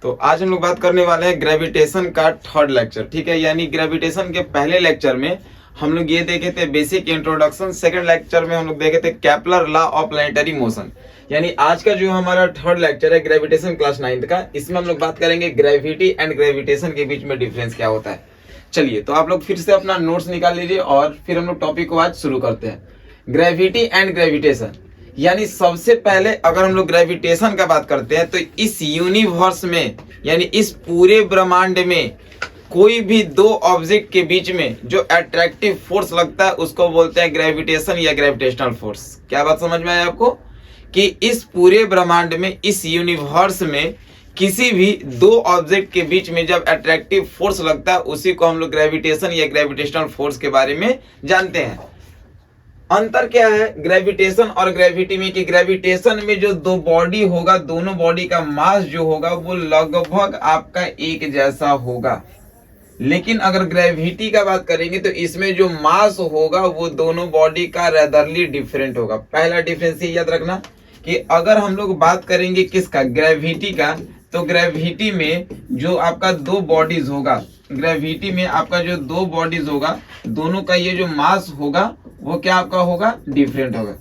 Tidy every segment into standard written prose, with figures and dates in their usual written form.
तो आज हम लोग बात करने वाले हैं ग्रेविटेशन का थर्ड लेक्चर। ठीक है, यानी ग्रेविटेशन के पहले लेक्चर में हम लोग ये देखे थे बेसिक इंट्रोडक्शन। सेकंड लेक्चर में हम लोग देखे थे Kepler law of planetary motion. यानी आज का जो हमारा थर्ड लेक्चर है ग्रेविटेशन क्लास 9 का, इसमें हम लोग बात करेंगे ग्रेविटी एंड ग्रेविटेशन के बीच में डिफरेंस क्या होता है। चलिए, तो आप लोग फिर से अपना नोट्स निकाल लीजिए और फिर हम लोग टॉपिक को आज शुरू करते हैं। ग्रेविटी एंड ग्रेविटेशन, यानी सबसे पहले अगर हम लोग ग्रेविटेशन का बात करते हैं तो इस यूनिवर्स में यानी इस पूरे ब्रह्मांड में कोई भी दो ऑब्जेक्ट के बीच में जो अट्रैक्टिव फोर्स लगता है उसको बोलते हैं ग्रेविटेशन या ग्रेविटेशनल फोर्स। क्या बात समझ में आया आपको कि इस पूरे ब्रह्मांड में इस यूनिवर्स में किसी भी दो ऑब्जेक्ट के बीच में जब अट्रैक्टिव फोर्स लगता है उसी को हम लोग ग्रेविटेशन या ग्रेविटेशनल फोर्स के बारे में जानते हैं। अंतर क्या है ग्रेविटेशन और ग्रेविटी में कि ग्रेविटेशन में जो दो बॉडी होगा, दोनों बॉडी का मास जो होगा वो लगभग आपका एक जैसा होगा। लेकिन अगर ग्रेविटी का बात करेंगे तो इसमें जो मास होगा वो दोनों बॉडी का रेदरली डिफरेंट होगा। पहला डिफरेंस ये याद रखना कि अगर हम लोग बात करेंगे किसका, ग्रेविटी का, तो ग्रेविटी में जो आपका दो बॉडीज होगा, ग्रेविटी में आपका जो दो बॉडीज होगा दोनों का ये जो मास होगा वो क्या आपका होगा, डिफरेंट होगा।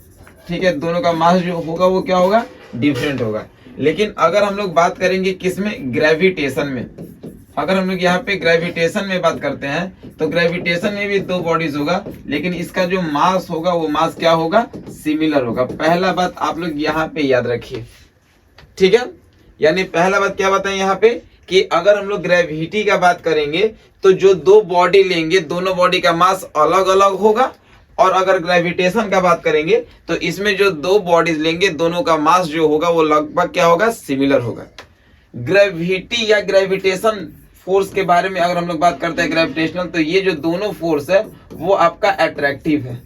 ठीक है, दोनों का मास जो होगा वो क्या होगा, डिफरेंट होगा। लेकिन अगर हम लोग बात करेंगे किसमें, ग्रेविटेशन में, अगर हम लोग यहाँ पे ग्रेविटेशन में बात करते हैं तो ग्रेविटेशन में भी दो बॉडीज होगा लेकिन इसका जो मास होगा वो मास क्या होगा, सिमिलर होगा। पहला बात आप लोग यहाँ पे याद रखिए। ठीक है, यानी पहला बात क्या बताएं यहाँ पे कि अगर हम लोग ग्रेविटी का बात करेंगे तो जो दो बॉडी लेंगे दोनों बॉडी का मास अलग अलग होगा, और अगर ग्रेविटेशन का बात करेंगे तो इसमें जो दो बॉडीज लेंगे दोनों का मास जो होगा वो लगभग क्या होगा, सिमिलर होगा। ग्रेविटी या ग्रेविटेशन फोर्स के बारे में अगर हम लोग बात करते हैं ग्रेविटेशनल, तो ये जो दोनों फोर्स है वो आपका अट्रैक्टिव है।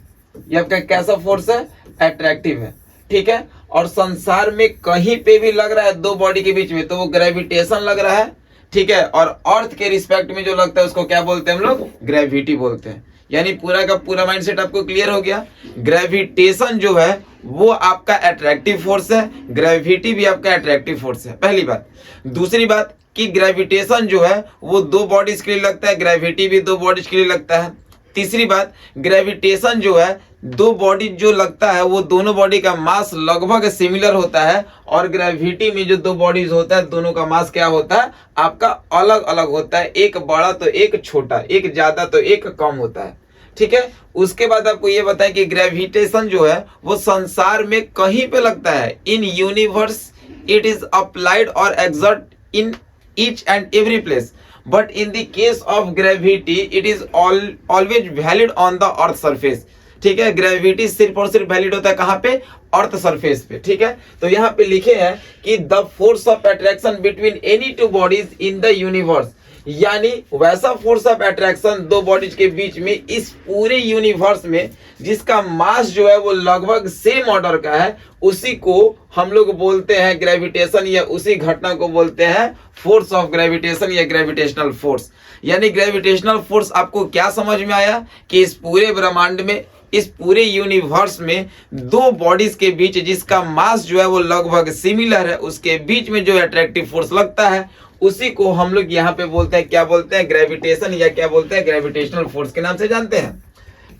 ये आपका कैसा फोर्स है, अट्रैक्टिव है। ठीक है, और संसार में कहीं पे भी लग रहा है दो बॉडी के बीच में तो वो ग्रेविटेशन लग रहा है। ठीक है, और अर्थ के रिस्पेक्ट में जो लगता है उसको क्या बोलते हैं हम लोग, ग्रेविटी बोलते हैं। यानी पूरा का पूरा माइंडसेट आपको क्लियर हो गया। ग्रेविटेशन जो है वो आपका अट्रैक्टिव फोर्स है, ग्रेविटी भी आपका अट्रैक्टिव फोर्स है, पहली बात। दूसरी बात कि ग्रेविटेशन जो है वो दो बॉडीज के लिए लगता है, ग्रेविटी भी दो बॉडीज के लिए लगता है। तीसरी बात, ग्रेविटेशन जो है दो बॉडी जो लगता है वो दोनों बॉडी का मास लगभग सिमिलर होता है, और ग्रेविटी में जो दो बॉडीज होता है दोनों का मास क्या होता है, आपका अलग अलग होता है। एक बड़ा तो एक छोटा, एक ज्यादा तो एक कम होता है। ठीक है, उसके बाद आपको ये बताएं कि ग्रेविटेशन जो है वो संसार में कहीं पे लगता है, in universe it is applied और exert in each and every place, but in the case of gravity it is always valid on the earth surface. ठीक है, ग्रेविटी सिर्फ और सिर्फ वैलिड होता है कहां पे, अर्थ सरफेस पे। ठीक है, तो यहाँ पे लिखे हैं कि the force of attraction between any two bodies in the universe, यानी वैसा फोर्स ऑफ अट्रैक्शन दो बॉडीज के बीच में इस पूरे यूनिवर्स में जिसका मास जो है वो लगभग सेम ऑर्डर का है, उसी को हम लोग बोलते हैं ग्रेविटेशन, या उसी घटना को बोलते हैं फोर्स ऑफ ग्रेविटेशन या ग्रेविटेशनल फोर्स। यानी ग्रेविटेशनल फोर्स आपको क्या समझ में आया कि इस पूरे ब्रह्मांड में, इस पूरे यूनिवर्स में दो बॉडीज के बीच जिसका मास जो है वो लगभग सिमिलर है, उसके बीच में जो अट्रैक्टिव फोर्स लगता है उसी को हम लोग यहाँ पे बोलते हैं, क्या बोलते हैं, ग्रेविटेशन, या क्या बोलते हैं, ग्रेविटेशनल फोर्स के नाम से जानते हैं।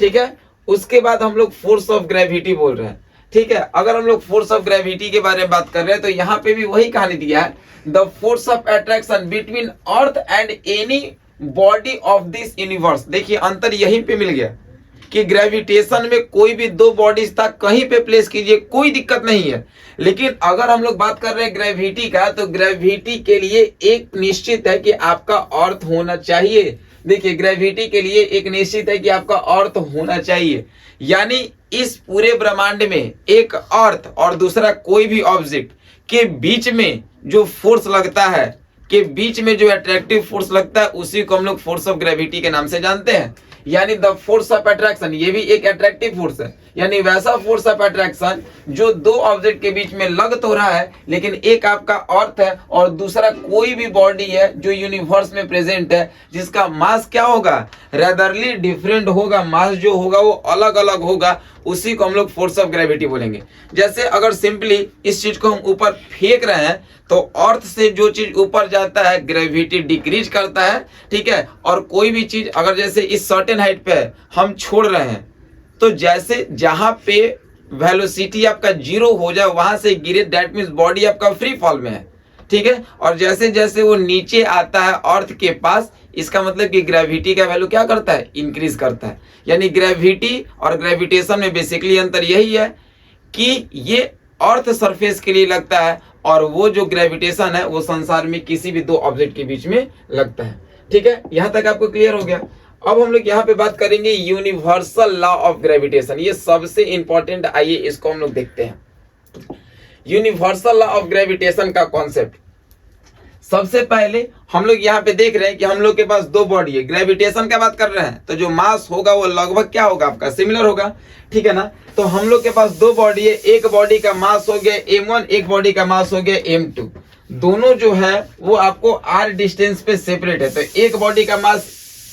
ठीक है, उसके बाद हम लोग फोर्स ऑफ ग्रेविटी बोल रहे हैं। ठीक है, अगर हम लोग फोर्स ऑफ ग्रेविटी के बारे में बात कर रहे हैं तो यहाँ पे भी वही कहानी दिया है, the force of attraction between earth and any body of this universe. देखिए अंतर यहीं पे मिल गया कि ग्रेविटेशन में कोई भी दो बॉडीज था कहीं पे प्लेस कीजिए, कोई दिक्कत नहीं है। लेकिन अगर हम लोग बात कर रहे हैं ग्रेविटी का, तो ग्रेविटी के लिए एक निश्चित है कि आपका अर्थ होना चाहिए। देखिए ग्रेविटी के लिए एक निश्चित है कि आपका अर्थ होना चाहिए, यानी इस पूरे ब्रह्मांड में एक अर्थ और दूसरा कोई भी ऑब्जेक्ट के बीच में जो फोर्स लगता है, के बीच में जो अट्रैक्टिव फोर्स लगता है उसी को हम लोग फोर्स ऑफ ग्रेविटी के नाम से जानते हैं। यानी द फोर्स ऑफ अट्रैक्शन, ये भी एक अट्रैक्टिव फोर्स है, यानी वैसा फोर्स ऑफ अट्रैक्शन जो दो ऑब्जेक्ट के बीच में लग तो रहा है, लेकिन एक आपका अर्थ है और दूसरा कोई भी बॉडी है जो यूनिवर्स में प्रेजेंट है, जिसका मास क्या होगा, रेदरली डिफरेंट होगा, मास जो होगा वो अलग अलग होगा, उसी को हम लोग फोर्स ऑफ ग्रेविटी बोलेंगे। जैसे अगर सिंपली इस चीज को हम ऊपर फेंक रहे हैं तो अर्थ से जो चीज ऊपर जाता है ग्रेविटी डिक्रीज करता है, ठीक है। और कोई भी चीज अगर जैसे इस सर्टेन हाइट पे हम छोड़ रहे हैं तो जैसे जहां पे वेलोसिटी आपका 0 हो जाए वहां से गिरे, दैट मीन्स बॉडी आपका फ्री फॉल में है, ठीक है। और जैसे जैसे वो नीचे आता है अर्थ के पास, इसका मतलब कि ग्रेविटी का वैल्यू क्या करता है, इंक्रीज करता है। यानी ग्रेविटी और ग्रेविटेशन में बेसिकली अंतर यही है कि ये अर्थ सरफेस के लिए लगता है और वो जो ग्रेविटेशन है वो संसार में किसी भी दो ऑब्जेक्ट के बीच में लगता है, ठीक है। यहां तक आपको क्लियर हो गया। अब हम लोग यहाँ पे बात करेंगे यूनिवर्सल लॉ ऑफ ग्रेविटेशन। ये सबसे इंपॉर्टेंट, आइए इसको हम लोग देखते हैं। यूनिवर्सल लॉ ऑफ ग्रेविटेशन का कॉन्सेप्ट, सबसे पहले हम लोग यहाँ पे देख रहे हैं कि हम लोग के पास दो बॉडी है, ग्रेविटेशन का बात कर रहे हैं तो जो मास होगा वो लगभग क्या होगा आपका, सिमिलर होगा, ठीक है ना। तो हम लोग के पास दो बॉडी है, एक बॉडी का मास हो गया m1, एक बॉडी का मास हो गया m2। दोनों जो है वो आपको r डिस्टेंस पे सेपरेट है, तो एक बॉडी का मास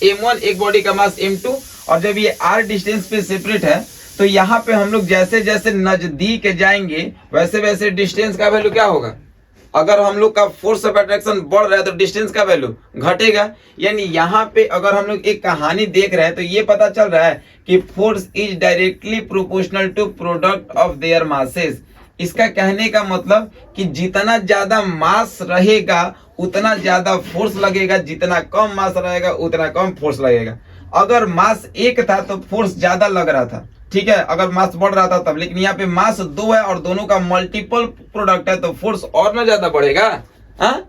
m1, एक बॉडी का मास m2। और जब ये r डिस्टेंस पे सेपरेट है तो यहाँ पे हम लोग जैसे जैसे नजदीक जाएंगे वैसे वैसे डिस्टेंस का वैल्यू क्या होगा, अगर हम लोग का फोर्स ऑफ अट्रैक्शन बढ़ रहा है तो डिस्टेंस का वैल्यू घटेगा। यानी यहाँ पे अगर हम लोग एक कहानी देख रहे हैं तो ये पता चल रहा है कि force is directly proportional to product of their masses. इसका कहने का मतलब कि जितना ज्यादा मास रहेगा उतना ज्यादा फोर्स लगेगा, जितना कम मास रहेगा उतना कम फोर्स लगेगा। अगर मास 1 था तो फोर्स ज्यादा लग रहा था, ठीक है, अगर मास बढ़ रहा था तब। लेकिन यहाँ पे मास 2 है और दोनों का मल्टीपल प्रोडक्ट है तो फोर्स और ना ज्यादा बढ़ेगा। हाँ,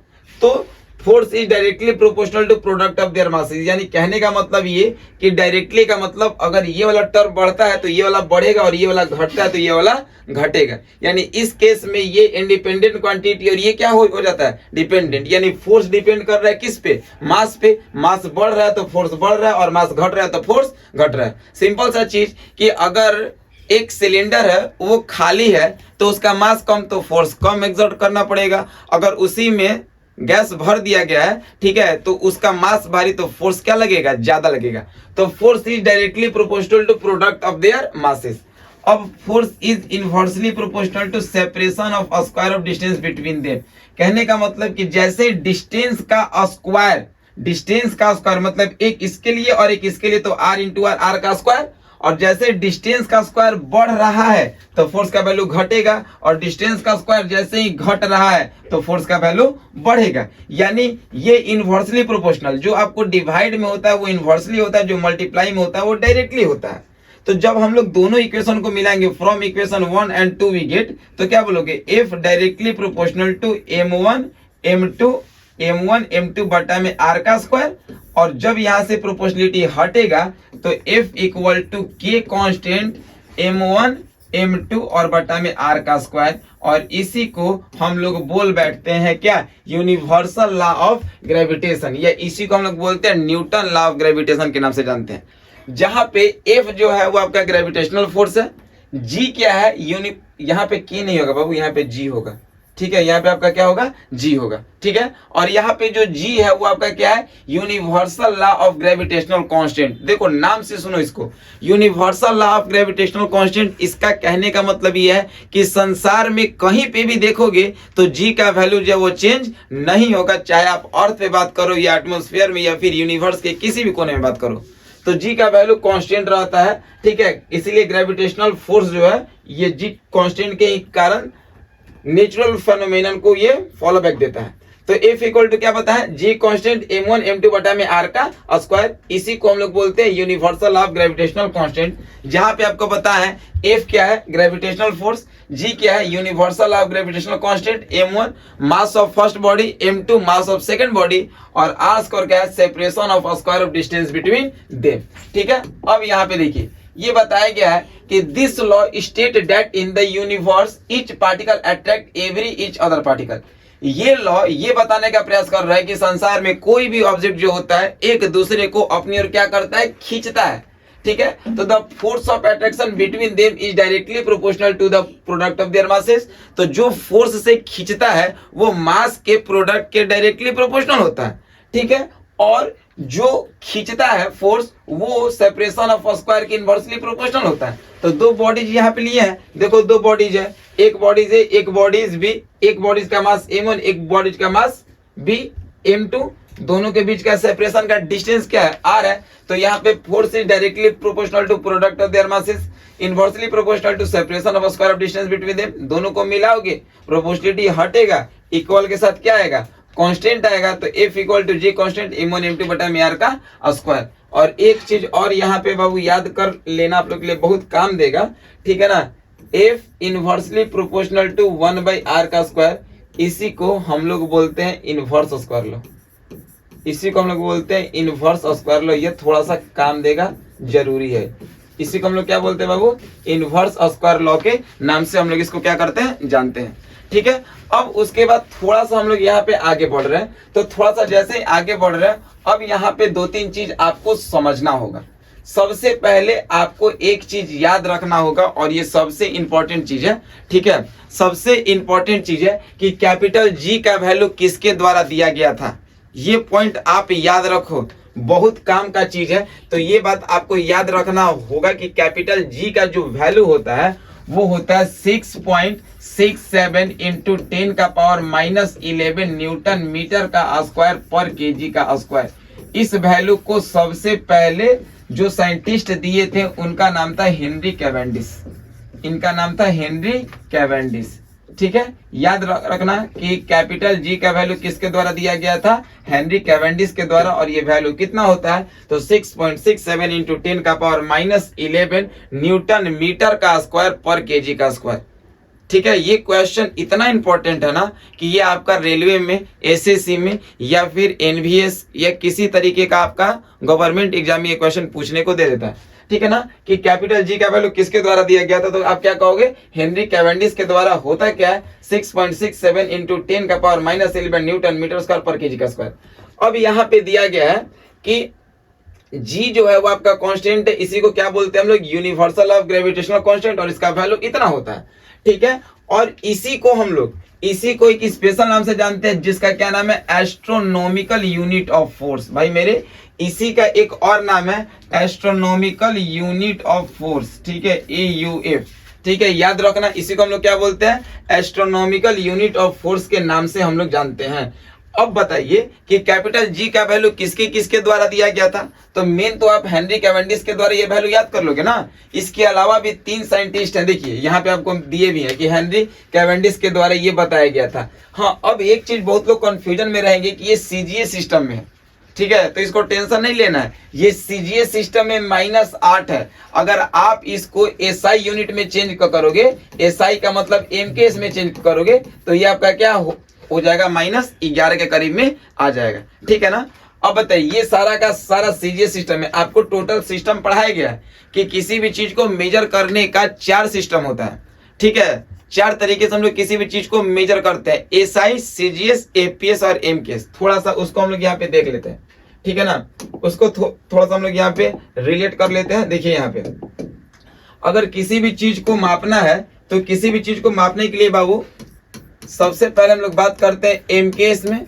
तो force is directly proportional to product of their masses. यानी कहने का मतलब ये कि डायरेक्टली का मतलब अगर ये वाला टर्म बढ़ता है तो ये वाला बढ़ेगा और ये वाला घटता है तो ये वाला घटेगा। यानी इस केस में ये इंडिपेंडेंट क्वांटिटी और ये क्या हो जाता है, डिपेंडेंट। यानी फोर्स डिपेंड कर रहा है किस पे, मास पे। मास बढ़ रहा है तो फोर्स बढ़ रहा है और मास घट रहा है तो फोर्स घट रहा है। सिंपल सा चीज कि अगर एक सिलेंडर है वो खाली है तो उसका मास कम तो फोर्स कम एक्सर्ट करना पड़ेगा। अगर उसी में गैस भर दिया गया है, ठीक है, तो उसका मास भारी तो फोर्स क्या लगेगा, ज्यादा लगेगा। तो force is directly proportional to product of their masses. अब force is inversely proportional to separation of square of distance between them. कहने का मतलब कि जैसे डिस्टेंस का स्क्वायर मतलब एक इसके लिए और एक इसके लिए तो r इंटू r का स्क्वायर। और जैसे डिस्टेंस का स्क्वायर बढ़ रहा है तो फोर्स का वैल्यू घटेगा और डिस्टेंस का स्क्वायर जैसे ही घट रहा है तो फोर्स का वैल्यू बढ़ेगा। यानी ये इनवर्सली प्रोपोर्शनल, जो आपको डिवाइड में होता है वो इनवर्सली होता है, जो मल्टीप्लाई में होता है वो डायरेक्टली होता है। तो जब हम लोग दोनों इक्वेशन को मिलाएंगे from equation 1 and 2 we get, तो क्या बोलोगे, F directly proportional to m1 m2 बटा में r का स्क्वायर। और जब यहां से प्रोपोर्शनलिटी हटेगा तो F equal to K constant m1 m2 और बटा में r का स्क्वायर। और इसी को हम लोग बोल बैठते हैं क्या, यूनिवर्सल लॉ ऑफ ग्रेविटेशन, या इसी को हम लोग बोलते हैं न्यूटन लॉ ऑफ ग्रेविटेशन के नाम से जानते हैं। जहां पे F जो है वो आपका ग्रेविटेशनल फोर्स है, G क्या है, यहाँ पे K नहीं होगा बाबू, यहाँ पे G होगा, ठीक है। यहाँ पे आपका क्या होगा, G होगा, ठीक है। और यहाँ पे जो G है वो आपका क्या है, universal law of gravitational constant. देखो नाम से सुनो इसको, universal law of gravitational constant. इसका कहने का मतलब ये है कि संसार में कहीं पे भी देखोगे तो G का वैल्यू जो वो चेंज नहीं होगा, चाहे आप अर्थ पे बात करो या एटमॉस्फेयर में या फिर यूनिवर्स के किसी भी कोने में बात करो, तो G का वैल्यू कांस्टेंट रहता है, ठीक है। इसीलिए ग्रेविटेशनल फोर्स जो है ये G कांस्टेंट के कारण नेचुरल फेनोमेनन को ये फॉलो बैक देता है। तो F इक्वल टू क्या पता है, G कांस्टेंट m1 m2 बटा में r का स्क्वायर। इसी को हम लोग बोलते हैं यूनिवर्सल ऑफ ग्रेविटेशनल कांस्टेंट। जहां पे आपको पता है F क्या है, ग्रेविटेशनल फोर्स, G क्या है, universal of gravitational constant, m1 mass of first body, m2 mass of second body, और r स्क्वायर क्या है, separation of square of distance between them, ठीक है। अब यहाँ पे देखिए ये बताया गया है कि this law state that in the universe each particle attract every each other particle. ये लॉ ये बताने का प्रयास कर रहा है कि संसार में कोई भी ऑब्जेक्ट जो होता है एक दूसरे को अपनी ओर क्या करता है, खींचता है, ठीक है। तो the force of attraction between them is directly proportional to the product of their masses. तो जो फोर्स से खींचता है वो मास के प्रोडक्ट के डायरेक्टली प्रोपोर्शनल होता है, ठीक है। और जो खींचता है फोर्स वो सेपरेशन ऑफ स्क्वायर के इनवर्सली प्रोपोर्शनल होता है। तो दो बॉडीज यहाँ पे लिए हैं, देखो दो बॉडीज है, एक बॉडीज है, एक बॉडीज बी, एक बॉडीज का मास m1, एक बॉडीज का मास b m2, दोनों के बीच का सेपरेशन का डिस्टेंस क्या है, r है। तो यहाँ पे force is directly proportional to product of their masses, inversely proportional to separation of square of distance between them. दोनों को मिलाओगे, प्रोपोर्शनलिटी हटेगा, इक्वल के साथ क्या आएगा, कांस्टेंट आएगा। तो F equal to G constant m1 m2 बटा m r का स्क्वायर। और एक चीज और यहाँ पे बाबू याद कर लेना, आप लोग के लिए बहुत काम देगा, ठीक है ना। F inversely proportional to 1/r का स्क्वायर, इसी को हम लोग बोलते हैं इनवर्स स्क्वायर लॉ, इसी को हम लोग बोलते हैं इनवर्स स्क्वायर लॉ। ये थोड़ा सा काम देगा, जरूरी है। इसी को हम लोग क्या बोलते हैं बाबू, इनवर्स स्क्वायर लॉ के नाम से हम लोग इसको क्या करते हैं, जानते हैं, ठीक है। अब उसके बाद थोड़ा सा हम लोग यहाँ पे आगे बढ़ रहे हैं। तो थोड़ा सा जैसे ही आगे बढ़ रहे हैं, अब यहाँ पे दो तीन चीज आपको समझना होगा। सबसे पहले आपको एक चीज याद रखना होगा, और ये सबसे इंपॉर्टेंट चीज है, ठीक है। सबसे इंपॉर्टेंट चीज है कि कैपिटल जी का वैल्यू किसके द्वारा दिया गया था। ये पॉइंट आप याद रखो, बहुत काम का चीज है। तो ये बात आपको याद रखना होगा कि कैपिटल जी का जो वैल्यू होता है वो होता है 6.67 इंटू 10 का पावर -11 न्यूटन मीटर का स्क्वायर पर केजी का स्क्वायर। इस वैल्यू को सबसे पहले जो साइंटिस्ट दिए थे उनका नाम था हेनरी कैवेंडिश, इनका नाम था हेनरी कैवेंडिश, ठीक है। याद रखना कि कैपिटल जी का वैल्यू किसके द्वारा दिया गया था, हेनरी कैवेंडिश के द्वारा। और ये वैल्यू कितना होता है, तो 6.67 इंटू 10 का पावर -11 न्यूटन मीटर का स्क्वायर पर केजी का स्क्वायर, ठीक है। ये क्वेश्चन इतना इंपॉर्टेंट है ना कि ये आपका रेलवे में, एसएससी में, या फिर एनवीएस या किसी तरीके का आपका गवर्नमेंट एग्जाम में ये क्वेश्चन पूछने को दे देता है, ठीक है ना। कि कैपिटल जी का वैल्यू किसके द्वारा दिया गया था, तो आप क्या कहोगे, हेनरी कैवेंडिश के द्वारा। होता क्या है, 6.67 इंटू 10 का पावर -11 न्यूटन मीटर स्क्वायर पर केजी का स्क्वायर। अब यहाँ पे दिया गया है कि जी जो है वो आपका कांस्टेंट है, इसी को क्या बोलते हैं हम लोग, यूनिवर्सल ऑफ ग्रेविटेशनल कांस्टेंट, और इसका वैल्यू इतना होता है, ठीक है। और इसी को हम लोग, इसी को एक स्पेशल नाम से जानते हैं जिसका क्या नाम है, एस्ट्रोनॉमिकल यूनिट ऑफ फोर्स। भाई मेरे, इसी का एक और नाम है एस्ट्रोनॉमिकल यूनिट ऑफ फोर्स, ठीक है, AUF, ठीक है। याद रखना, इसी को हम लोग क्या बोलते हैं, एस्ट्रोनॉमिकल यूनिट ऑफ फोर्स के नाम से हम लोग जानते हैं। अब बताइए कि कैपिटल जी का वैल्यू किसके किसके द्वारा दिया गया था। तो मेन तो आप हेनरी कैवेंडिश के द्वारा ये वैल्यू याद कर लोगे ना। इसके अलावा भी 3 साइंटिस्ट हैं, देखिए यहाँ पे आपको दिए भी हैं कि हेनरी कैवेंडिश के द्वारा ये बताया गया था। हाँ, अब एक चीज बहुत लोग कंफ्यूजन में रहेंगे कि ये CGA सिस्टम में है, ठीक है। तो इसको टेंशन नहीं लेना है, ये CGA सिस्टम में -8 है। अगर आप इसको SI यूनिट में चेंज करोगे, SI का मतलब MKS में चेंज करोगे, तो ये आपका क्या हो जाएगा, -11 के करीब में आ जाएगा, ठीक है ना। अब बताइए, ये सारा का सारा CGA सिस्टम है। आपको टोटल सिस्टम पढ़ाया गया है कि किसी भी चीज को मेजर करने का 4 सिस्टम होता है, ठीक है। 4 तरीके से हम लोग किसी भी चीज को मेजर करते हैं, SI, CGS, APS और MKS। थोड़ा सा उसको हम लोग यहाँ पे देख लेते हैं, ठीक है ना। उसको थोड़ा सा हम लोग यहाँ पे रिलेट कर लेते हैं। देखिए यहाँ पे, अगर किसी भी चीज को मापना है, तो किसी भी चीज को मापने के लिए बाबू सबसे पहले हम लोग बात करते हैं MKS में,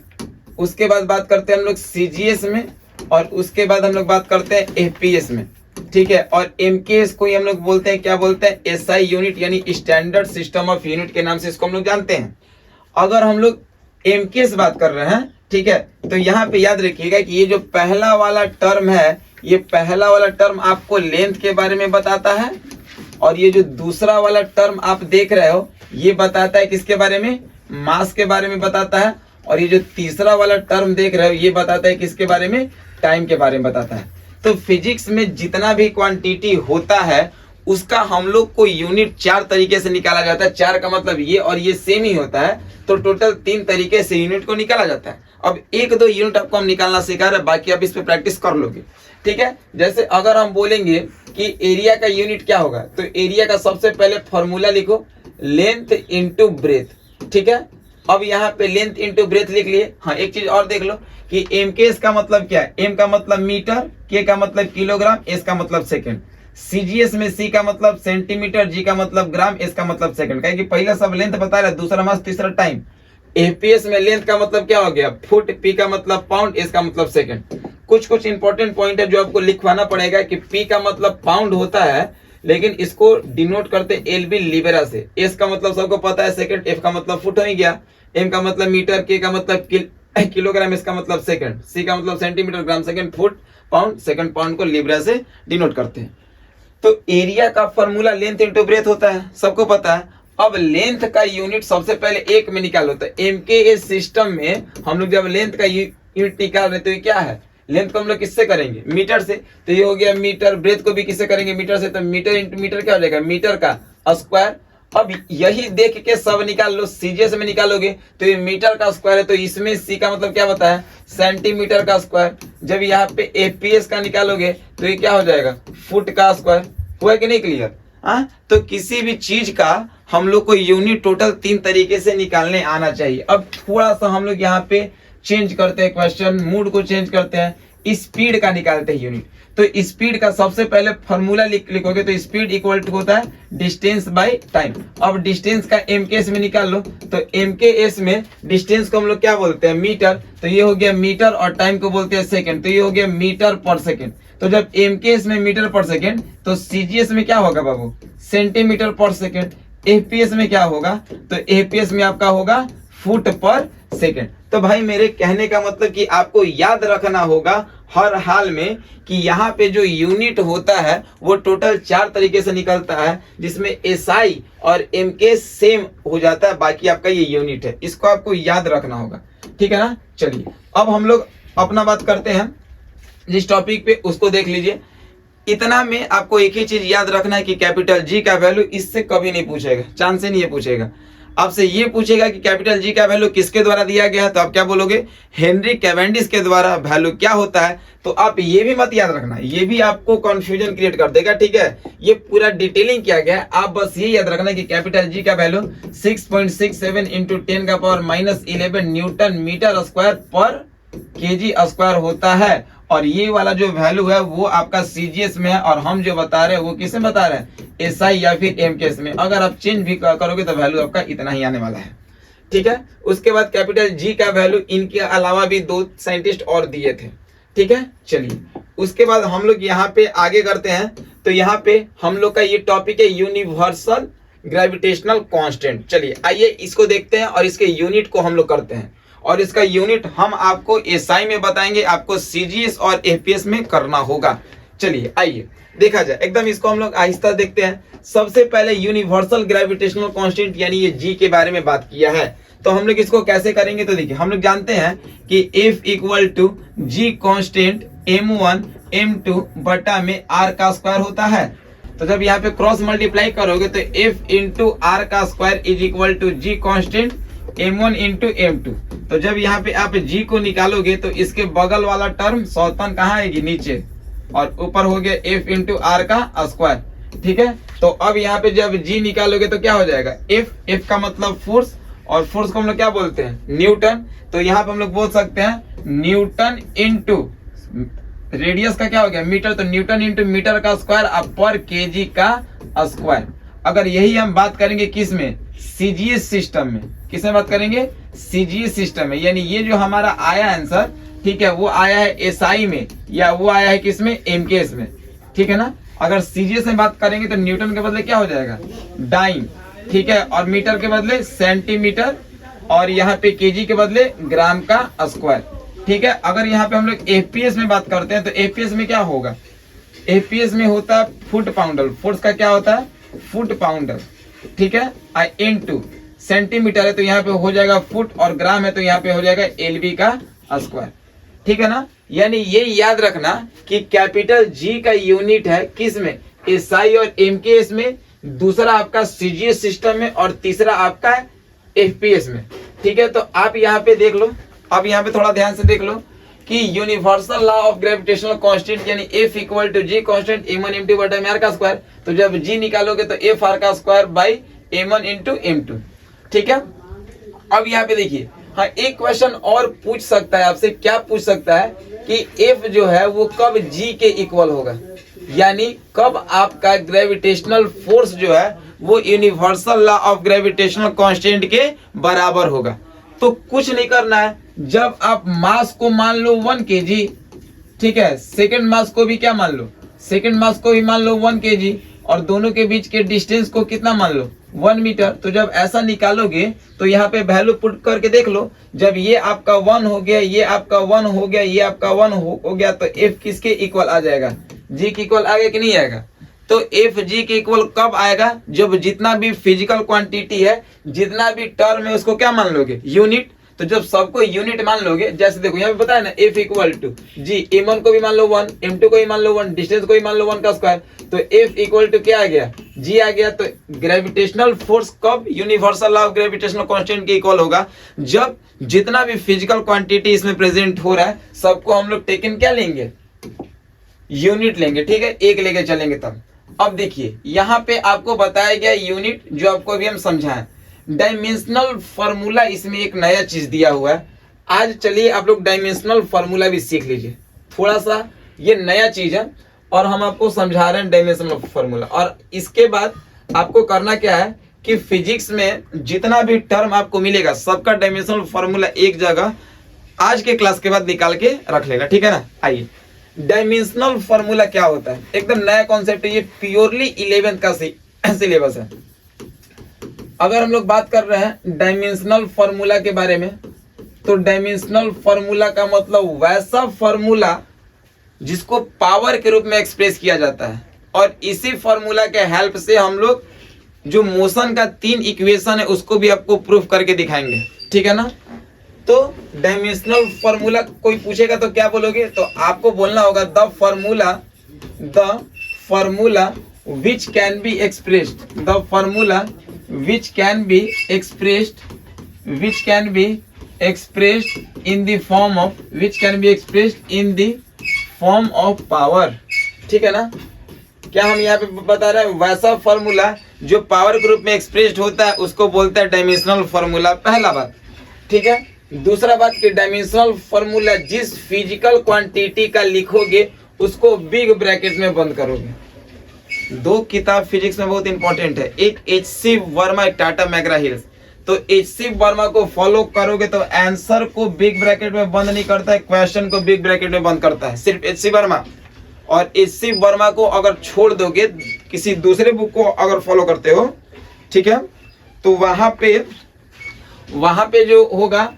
उसके बाद बात करते हैं हम लोग CGS में, और उसके बाद हम लोग बात करते हैं APS में, ठीक है। और MKS को ही हम लोग बोलते हैं, क्या बोलते हैं, SI यूनिट, यानी स्टैंडर्ड सिस्टम ऑफ यूनिट के नाम से इसको हम लोग जानते हैं। अगर हम लोग MKS बात कर रहे हैं, ठीक है, तो यहाँ पे याद रखिएगा कि ये जो पहला वाला टर्म है, ये पहला वाला टर्म आपको लेंथ के बारे में बताता है, और ये जो दूसरा वाला टर्म आप देख रहे हो ये बताता है किसके बारे में, मास के बारे में बताता है। और ये जो तीसरा वाला टर्म देख रहे हो ये बताता है किसके बारे में, टाइम के बारे में बताता है। तो फिजिक्स में जितना भी क्वांटिटी होता है उसका हम लोग को यूनिट 4 तरीके से निकाला जाता है। 4 का मतलब ये और ये सेम ही होता है, तो टोटल 3 तरीके से यूनिट को निकाला जाता है। अब 1-2 यूनिट आपको हम निकालना सिखा रहे हैं, बाकी आप इस पे प्रैक्टिस कर लोगे, ठीक है। जैसे अगर हम बोलेंगे कि एरिया का यूनिट क्या होगा, तो एरिया का सबसे पहले फॉर्मूला लिखो, लेंथ इंटू ब्रेथ, ठीक है। अब यहाँ पे लेंथ इंटू ब्रेथ लिख लिए। हाँ, एक चीज और देख लो कि एम के एस का मतलब क्या है। एम का मतलब मीटर, के का मतलब किलोग्राम, एस का मतलब सेकंड। सीजीएस में सी का मतलब सेंटीमीटर, जी का मतलब ग्राम, एस का मतलब सेकंड। कहे कि पहला सब लेंथ बता रहा है, दूसरा मास, तीसरा टाइम। एफपीएस में लेंथ का मतलब क्या हो गया, फुट, पी का मतलब पाउंड, एस का मतलब सेकंड। कुछ इंपॉर्टेंट पॉइंट है जो आपको लिखवाना पड़ेगा कि पी का मतलब पाउंड होता है, लेकिन इसको डिनोट करते एलबी लिबेरा से। एस का मतलब सबको पता है सेकंड, एफ का मतलब फुट हो ही गया, एम का मतलब मीटर, के का मतलब किलोग्राम, एस का मतलब सेकंड, सी का मतलब centimetre, gram, second, foot, pound, second, pound को लिबरा से डिनोट करते हैं। तो एरिया का फॉर्मूला लेंथ इंटू ब्रेथ होता है, सबको पता है। अब लेंथ का यूनिट सबसे पहले एक में निकाल होता है। एमकेएस सिस्टम में हम लोग जब लेंथ का यूनिट निकाल रहे तो ये क्या है, लेंथ को हम लोग किससे करेंगे, मीटर से। तो ये हो गया मीटर, ब्रेथ को भी किससे करेंगे, मीटर से। तो मीटर इंटू मीटर क्या हो जाएगा, मीटर का स्क्वायर। अब यही देख के सब निकाल लो, सीजीएस में निकालोगे तो ये मीटर का स्क्वायर है, तो इसमें सी का मतलब क्या बता है, सेंटीमीटर का स्क्वायर। जब यहाँ पे एपीएस का निकालोगे तो ये क्या हो जाएगा, फुट का स्क्वायर। हुआ कि नहीं क्लियर। हाँ, तो किसी भी चीज का हम लोग को यूनिट टोटल 3 तरीके से निकालने आना चाहिए। अब थोड़ा सा हम लोग यहाँ पे चेंज करते हैं, क्वेश्चन मूड को चेंज करते हैं, स्पीड का निकालते हैं यूनिट। तो स्पीड का सबसे पहले फॉर्मूला लिखोगे तो स्पीड इक्वल टू होता है डिस्टेंस बाय टाइम। अब डिस्टेंस का एमकेएस में निकाल लो, तो एमकेएस में डिस्टेंस को हम लोग क्या बोलते हैं, मीटर। तो ये हो गया मीटर, और टाइम को बोलते हैं सेकंड, तो ये हो गया मीटर पर सेकंड। तो जब एमकेएस में मीटर पर सेकंड, तो सीजीएस में क्या होगा बाबू, सेंटीमीटर पर सेकंड। एफपीएस में क्या होगा, तो एफपीएस में आपका होगा फुट पर सेकंड। तो भाई मेरे कहने का मतलब कि आपको याद रखना होगा हर हाल में कि यहाँ पे जो यूनिट होता है वो टोटल 4 तरीके से निकलता है, जिसमें एसआई और एमके सेम हो जाता है, बाकी आपका ये यूनिट है, इसको आपको याद रखना होगा, ठीक है ना। चलिए अब हम लोग अपना बात करते हैं जिस टॉपिक पे, उसको देख लीजिए। इतना में आपको एक ही चीज याद रखना है कि कैपिटल जी का वैल्यू इससे कभी नहीं पूछेगा, चांस ही नहीं है पूछेगा। आपसे ये पूछेगा कि कैपिटल जी का वैल्यू किसके द्वारा दिया गया है, तो आप क्या बोलोगे, हेनरी कैवेंडिश के द्वारा वैल्यू क्या होता है। तो आप ये भी मत याद रखना, ये भी आपको कंफ्यूजन क्रिएट कर देगा, ठीक है। ये पूरा डिटेलिंग किया गया है, आप बस ये याद रखना कि कैपिटल जी का वैल्यू 6.67 इंटू 10 का पावर -11 न्यूटन मीटर स्क्वायर पर केजी स्क्वायर होता है। और ये वाला जो वैल्यू है वो आपका सीजीएस में है, और हम जो बता रहे हैं वो किसमें बता रहे हैं, एसआई या फिर एमकेएस में। अगर आप चेंज भी करोगे तो वैल्यू आपका इतना ही आने वाला है, ठीक है। उसके बाद कैपिटल जी का वैल्यू इनके अलावा भी 2 साइंटिस्ट और दिए थे, ठीक है। चलिए उसके बाद हम लोग यहाँ पे आगे करते हैं। तो यहाँ पे हम लोग का ये टॉपिक है यूनिवर्सल ग्रेविटेशनल कांस्टेंट। चलिए आइए इसको देखते हैं और इसके यूनिट को हम लोग करते हैं, और इसका यूनिट हम आपको एसआई में बताएंगे, आपको सीजीएस और एफपीएस में करना होगा। चलिए आइए देखा जाए, एकदम इसको हम लोग आहिस्ता देखते हैं। सबसे पहले यूनिवर्सल ग्रेविटेशनल कांस्टेंट यानी ये जी के बारे में बात किया है, तो हम लोग इसको कैसे करेंगे। तो देखिए हम लोग जानते हैं कि F equal to G constant m1 m2 बटा में r का स्क्वायर होता है। तो जब यहाँ पे क्रॉस मल्टीप्लाई करोगे तो F इंटू आर का square is equal to G constant m1 into m2। तो जब यहाँ पे आप g को निकालोगे तो इसके बगल वाला टर्म सौतन कहाँ आएगी, नीचे, और ऊपर हो गया f इंटू आर का स्क्वायर, ठीक है। तो अब यहाँ पे जब g निकालोगे तो क्या हो जाएगा, f का मतलब फोर्स, और फोर्स को हम लोग क्या बोलते हैं, न्यूटन। तो यहाँ पे हम लोग बोल सकते हैं न्यूटन इंटू रेडियस का क्या हो गया, मीटर, तो न्यूटन इंटू मीटर का स्क्वायर अब पर केजी का स्क्वायर। अगर यही हम बात करेंगे किस में, सीजीएस सिस्टम में, किसमें बात करेंगे, सीजीएस सिस्टम में, यानी ये जो हमारा आया आंसर, ठीक है, वो आया है एसआई में या वो आया है किसमें, एमकेएस में, ठीक है ना। अगर सीजीएस में बात करेंगे तो न्यूटन के बदले क्या हो जाएगा, डाइन, ठीक है, और मीटर के बदले सेंटीमीटर, और यहाँ पे केजी के बदले ग्राम का स्क्वायर, ठीक है। अगर यहाँ पे हम लोग एफपीएस में बात करते हैं तो एफपीएस में क्या होगा, एफपीएस में होता है फुट पाउंडर, फोर्स का क्या होता है, फुट पाउंडर, ठीक है। इनटू सेंटीमीटर है तो यहाँ पे हो जाएगा फुट, और ग्राम है तो यहाँ पे हो जाएगा एलबी का स्क्वायर, ठीक है ना। यानी ये याद रखना कि कैपिटल जी का यूनिट है किस में, एसआई और एमकेएस में, दूसरा आपका सीजीएस सिस्टम में, और तीसरा आपका एफपीएस में, ठीक है। तो आप यहाँ पे देख लो, अब यहाँ पे थोड़ा ध्यान से देख लो कि universal law of gravitational constant यानी F equal to G constant m1 m2 बटा r का स्क्वायर। तो जब g निकालोगे तो f r का square by m1 into m2, ठीक है। अब यहाँ पे देखिए, हाँ एक क्वेश्चन और पूछ सकता है आपसे, क्या पूछ सकता है कि एफ जो है वो कब जी के इक्वल होगा, यानी कब आपका ग्रेविटेशनल फोर्स जो है वो universal law of gravitational constant के बराबर होगा। तो कुछ नहीं करना है, जब आप मास को मान लो 1 kg, ठीक है, सेकंड मास को भी क्या मान लो, सेकंड मास को भी मान लो 1 kg, और दोनों के बीच के डिस्टेंस को कितना मान लो 1 मीटर। तो जब ऐसा निकालोगे तो यहाँ पे वैल्यू पुट करके देख लो, जब ये आपका 1 हो गया, ये आपका 1 हो गया, ये आपका 1 हो गया, तो एफ किसके इक्वल आ जाएगा, जी के इक्वल आएगा कि नहीं आएगा। तो एफ जी के इक्वल कब आएगा, जब जितना भी फिजिकल क्वांटिटी है, जितना भी टर्म है, उसको क्या मान लोगे, यूनिट। तो जब सबको यूनिट मान लोगे, जैसे देखो यहाँ पे बताया ना, F equal to ji, m1 को भी मान लो 1, m2 को भी मान लो 1, डिस्टेंस को भी मान लो 1 का स्क्वायर, तो एफ इक्वल टू क्या आ गया, जी आ गया। तो ग्रेविटेशनल फोर्स कब universal law of gravitational constant के इक्वल होगा, जब जितना भी फिजिकल क्वांटिटी इसमें प्रेजेंट हो रहा है सबको हम लोग टेकन क्या लेंगे, यूनिट लेंगे, ठीक है, एक लेके चलेंगे तब। अब देखिए यहाँ पे आपको बताया गया यूनिट, जो आपको अभी हम समझाएं, डायमेंशनल फार्मूला, इसमें एक नया चीज दिया हुआ है। आज चलिए आप लोग डायमेंशनल फार्मूला भी सीख लीजिए, थोड़ा सा ये नया चीज है और हम आपको समझा रहे हैं डायमेंशनल फार्मूला। और इसके बाद आपको करना क्या है कि फिजिक्स में जितना भी टर्म आपको मिलेगा सबका डायमेंशनल फार्मूला एक जगह आज के क्लास के बाद निकाल के रख लेगा, ठीक है ना। आइए, डायमेंशनल फार्मूला क्या होता है, एकदम नया कॉन्सेप्ट है, ये प्योरली 11th का सिलेबस है। अगर हम लोग बात कर रहे हैं डायमेंशनल फार्मूला के बारे में, तो डायमेंशनल फार्मूला का मतलब वैसा फार्मूला जिसको पावर के रूप में एक्सप्रेस किया जाता है, और इसी फार्मूला के हेल्प से हम लोग जो मोशन का 3 इक्वेशन है उसको भी आपको प्रूफ करके दिखाएंगे, ठीक है ना। तो डायमेंशनल फार्मूला कोई पूछेगा तो क्या बोलोगे, तो आपको बोलना होगा the formula which can be expressed, the formula which can be expressed in the form of power, ठीक है ना। क्या हम यहाँ पे बता रहे हैं, वैसा फार्मूला जो पावर के रूप में एक्सप्रेस्ड होता है उसको बोलता है डायमेंशनल फार्मूला, पहला बात, ठीक है। दूसरा बात कि डायमेंशनल फार्मूला जिस फिजिकल क्वांटिटी का लिखोगे उसको बिग ब्रैकेट में बंद करोगे। 2 किताब फिजिक्स में बहुत इंपॉर्टेंट है, एक H.C. वर्मा, एक टाटा मैकग्रा हिल्स। तो H.C. वर्मा को फॉलो करोगे तो आंसर को बिग ब्रैकेट में बंद नहीं करता है, क्वेश्चन को बिग ब्रैकेट में बंद करता है, सिर्फ H.C. वर्मा। और H.C. वर्मा को अगर छोड़ दोगे, किसी दूसरे बुक को अगर फॉलो करते हो, ठीक है, तो वहां पे जो होगा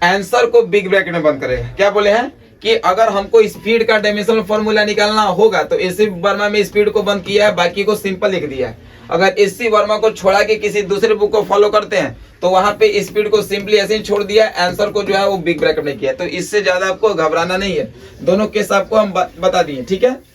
आंसर को बिग ब्रैकेट में बंद करेगा। क्या बोले हैं कि अगर हमको स्पीड का डायमेंशनल फार्मूला निकालना होगा तो H.C. वर्मा में स्पीड को बंद किया है, बाकी को सिंपल लिख दिया है। अगर H.C. वर्मा को छोड़ा के किसी दूसरे बुक को फॉलो करते हैं तो वहां पे स्पीड को सिंपली ऐसे ही छोड़ दिया, आंसर को जो है वो बिग ब्रैकेट में किया। तो इससे ज्यादा आपको घबराना नहीं है, दोनों केस आपको हम बता दिए, ठीक है।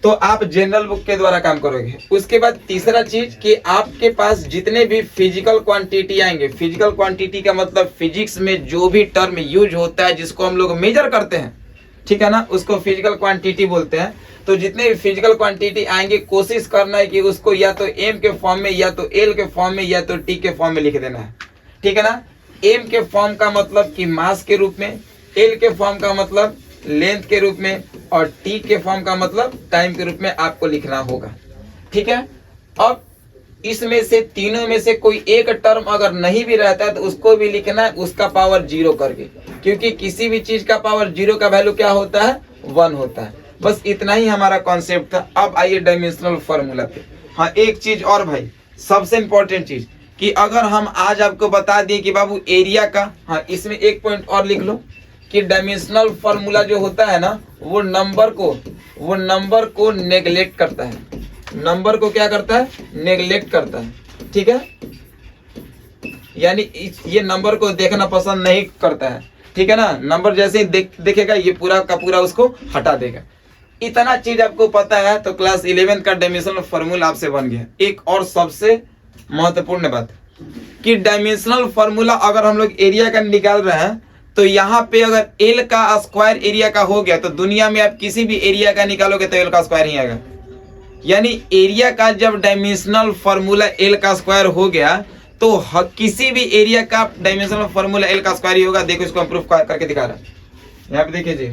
तो आप जनरल बुक के द्वारा काम करोगे। उसके बाद तीसरा चीज कि आपके पास जितने भी फिजिकल क्वांटिटी आएंगे, फिजिकल क्वांटिटी का मतलब फिजिक्स में जो भी टर्म यूज होता है जिसको हम लोग मेजर करते हैं, ठीक है ना, उसको फिजिकल क्वांटिटी बोलते हैं। तो जितने भी फिजिकल क्वांटिटी आएंगे कोशिश करना है कि उसको या तो एम के फॉर्म में, या तो एल के फॉर्म में, या तो टी के फॉर्म में लिख देना है, ठीक है ना। एम के फॉर्म का मतलब कि मास के रूप में, एल के फॉर्म का मतलब लेंथ के रूप में, और टी के फॉर्म का मतलब टाइम के रूप में आपको लिखना होगा, ठीक है। अब इसमें से तीनों में से कोई एक टर्म अगर नहीं भी रहता है तो उसको भी लिखना है उसका पावर 0 करके, क्योंकि किसी भी चीज का पावर 0 का वैल्यू क्या होता है, 1 होता है। बस इतना ही हमारा कॉन्सेप्ट था। अब आइए डायमेंशनल फार्मूला पे। हाँ, एक चीज और भाई, सबसे इंपॉर्टेंट चीज कि अगर हम आज आपको बता दिए कि बाबू एरिया का, हाँ इसमें एक पॉइंट और लिख लो कि डायमेंशनल फार्मूला जो होता है ना वो नंबर को नेगलेक्ट करता है, नंबर को क्या करता है, नेगलेक्ट करता है, ठीक है। यानी ये नंबर को देखना पसंद नहीं करता है, ठीक है ना। नंबर जैसे ही देखेगा ये पूरा का पूरा उसको हटा देगा। इतना चीज आपको पता है तो क्लास 11 का डायमेंशनल फार्मूला आपसे बन गया। एक और सबसे महत्वपूर्ण बात कि डायमेंशनल फार्मूला अगर हम लोग एरिया का निकाल रहे हैं तो यहाँ पे अगर एल का स्क्वायर एरिया का हो गया तो दुनिया में आप किसी भी एरिया का निकालोगे तो एल का स्क्वायर ही आएगा। यानी एरिया का जब डायमेंशनल फार्मूला एल का स्क्वायर हो गया तो किसी भी एरिया का डायमेंशनल फॉर्मूला एल का स्क्वायर ही होगा। देखो इसको हम प्रूफ करके दिखा रहा है, यहाँ पे देखिए जी,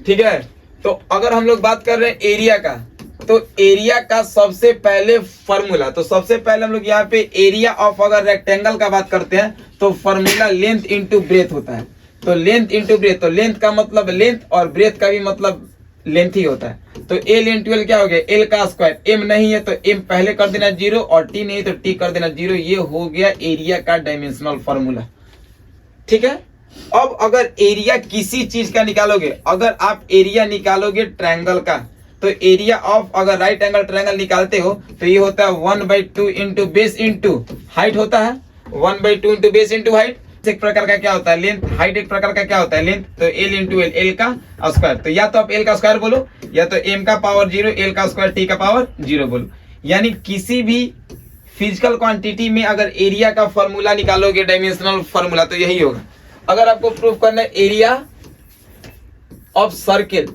ठीक है। तो अगर हम लोग बात कर रहे हैं एरिया का, तो एरिया का सबसे पहले फॉर्मूला, तो सबसे पहले हम लोग यहाँ पे एरिया ऑफ अगर रेक्टेंगल का बात करते हैं तो फॉर्मूला लेंथ इंटू ब्रेथ होता है। तो लेंथ इंटू ब्रेथ, तो लेंथ का मतलब लेंथ और ब्रेथ का भी मतलब लेंथ ही होता है। तो एल इंटू एल क्या हो गया, एल का स्क्वायर। एम नहीं है तो एम पहले कर देना 0 और टी नहीं तो टी कर देना 0। ये हो गया एरिया का डायमेंशनल फॉर्मूला, ठीक है। अब अगर एरिया किसी चीज का निकालोगे, अगर आप एरिया निकालोगे ट्रायंगल का, तो एरिया ऑफ अगर राइट एंगल ट्रायंगल निकालते हो तो ये होता है 1/2 इंटू बेस इंटू हाइट होता है। 1/2 इंटू बेस इंटू हाइट एक प्रकार का क्या होता है लेंथ, हाइट एक प्रकार का क्या होता है लेंथ। तो एल इंटू एल, एल का स्क्वायर। तो या तो आप एल का स्क्वायर बोलो या तो एम का पावर 0, एल का स्क्वायर टी का पावर 0 बोलो। यानी किसी भी फिजिकल क्वांटिटी में अगर एरिया का फॉर्मूला निकालोगे डायमेंशनल फॉर्मूला तो यही होगा। अगर आपको प्रूफ करना है एरिया ऑफ सर्किल,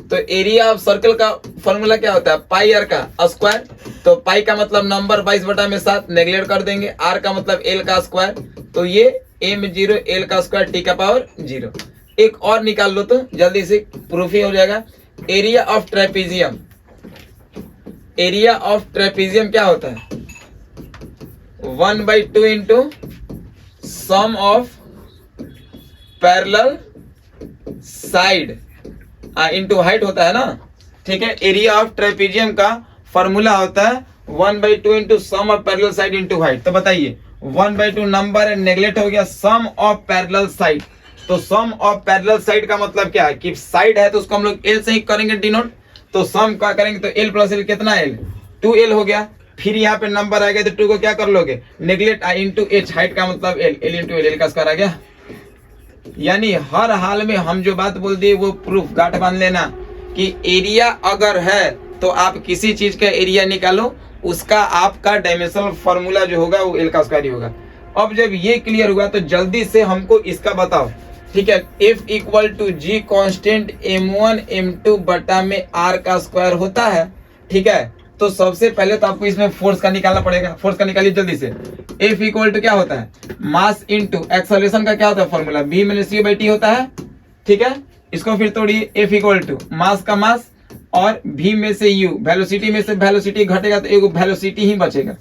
तो एरिया ऑफ सर्कल का फॉर्मूला क्या होता है, पाई आर का स्क्वायर। तो पाई का मतलब नंबर 22/7 नेगलेक्ट कर देंगे, आर का मतलब एल का स्क्वायर। तो ये m0 एल का स्क्वायर टी का पावर 0। एक और निकाल लो तो जल्दी से प्रूफ ही हो जाएगा। Area of trapezium, area of trapezium क्या होता है 1/2 into sum of parallel side into height होता है ना, ठीक है। एरिया ऑफ ट्रेपेजियम का फॉर्मूला होता है 1/2 into sum of parallel side into height. तो बताइए 1/2 नंबर नेगलेक्ट हो गया, सम ऑफ पैरेलल साइड। तो सम ऑफ पैरेलल साइड का मतलब क्या है कि साइड है तो उसको हम लोग एल से ही करेंगे डिनोट। तो सम का करेंगे तो एल प्लस एल कितना एल, 2l हो गया। फिर यहाँ पे नंबर आ गया तो 2 को क्या कर लोगे नेगलेक्ट, आई इंटू एच, हाइट का मतलब L, L into L, L का स्क्वायर आ गया। यानी हर हाल में हम जो बात बोल दिए वो प्रूफ गांठ बांध लेना कि एरिया अगर है तो आप किसी चीज का एरिया निकालो, उसका आपका डायमेंशनल फॉर्मूला जो होगा वो एल का स्क्वायर ही होगा। अब जब ये क्लियर हुआ तो जल्दी से हमको इसका बताओ, ठीक है। F equal to G constant m1 m2 बटा में r का स्क्वायर होता है, ठीक है। तो सबसे पहले तो आपको इसमें फोर्स का निकालना पड़ेगा। फोर्स का निकालिए जल्दी से। F इक्वल टू क्या होता है मास इंटू एक्सेलरेशन का क्या होता है फॉर्मूला v - u/t होता है, ठीक है। इसको फिर तोड़िए, F इक्वल टू मास का मास और v में से u, वेलोसिटी में से वेलोसिटी घटेगा तो एक वेलोसिटी ही बचेगा,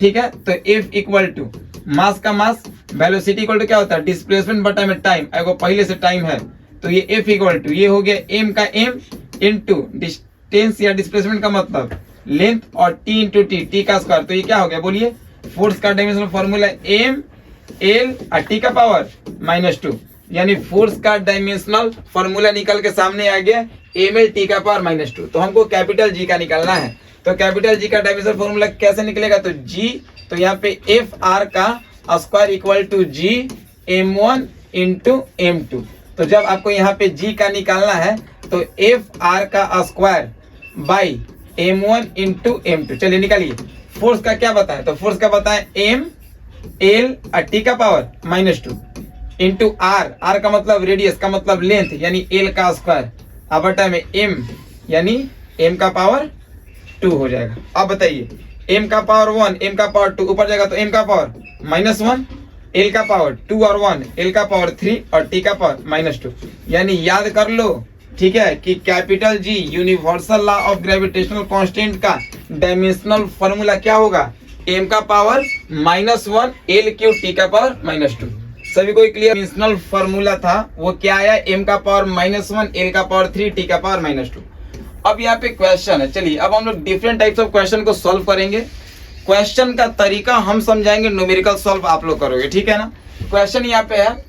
ठीक है। तो F इक्वल टू मास का मास, वेलोसिटी इक्वल टू क्या होता है डिस्प्लेसमेंट बटा में टाइम, एगो पहले से टाइम है तो ये F इक्वल टू ये हो गया m का m इंटू डिस्टेंस या डिस्प्लेसमेंट का मतलब लेंथ और t इंटू टी का स्क्वायर। तो ये क्या हो गया बोलिए, फोर्स का डायमेंशनल फॉर्मूला m l और t का पावर -2। यानी फोर्स का डायमेंशनल फॉर्मूला निकल के सामने आ गया ml t का पावर -2। तो हमको कैपिटल G का निकालना है। तो कैपिटल G का डायमेंशनल फॉर्मूला कैसे निकलेगा, तो G, तो यहाँ पे एफ आर का square equal to G m1 into m2। तो जब आपको यहाँ पे G का निकालना है तो एफ आर का square by m1 into m2। चलिए निकालिए। फोर्स का क्या बताएं, तो फोर्स का बताएं m l और t का पावर -2 इंटू r, r का मतलब रेडियस का मतलब लेंथ यानी l का स्क्वायर, अब बटा में m यानी m का पावर 2 हो जाएगा। अब बताइए m का पावर 1, m का पावर 2 ऊपर जाएगा तो m का पावर -1, l का पावर 2 और 1, l का पावर 3 और t का पावर -2। यानी याद कर लो, ठीक है, कि capital G universal law of gravitational constant का डायमेंशनल फॉर्मूला क्या होगा, m का पावर -1 l क्यूब t का पावर -2। सभी को क्लियर। डायमेंशनल फॉर्मूला था वो क्या आया, m का पावर -1 l का पावर 3 t का पावर -2। अब यहाँ पे क्वेश्चन है, चलिए अब हम लोग डिफरेंट टाइप्स ऑफ क्वेश्चन को सॉल्व करेंगे। क्वेश्चन का तरीका हम समझाएंगे, न्यूमेरिकल सॉल्व आप लोग करोगे, ठीक है ना। क्वेश्चन यहाँ पे है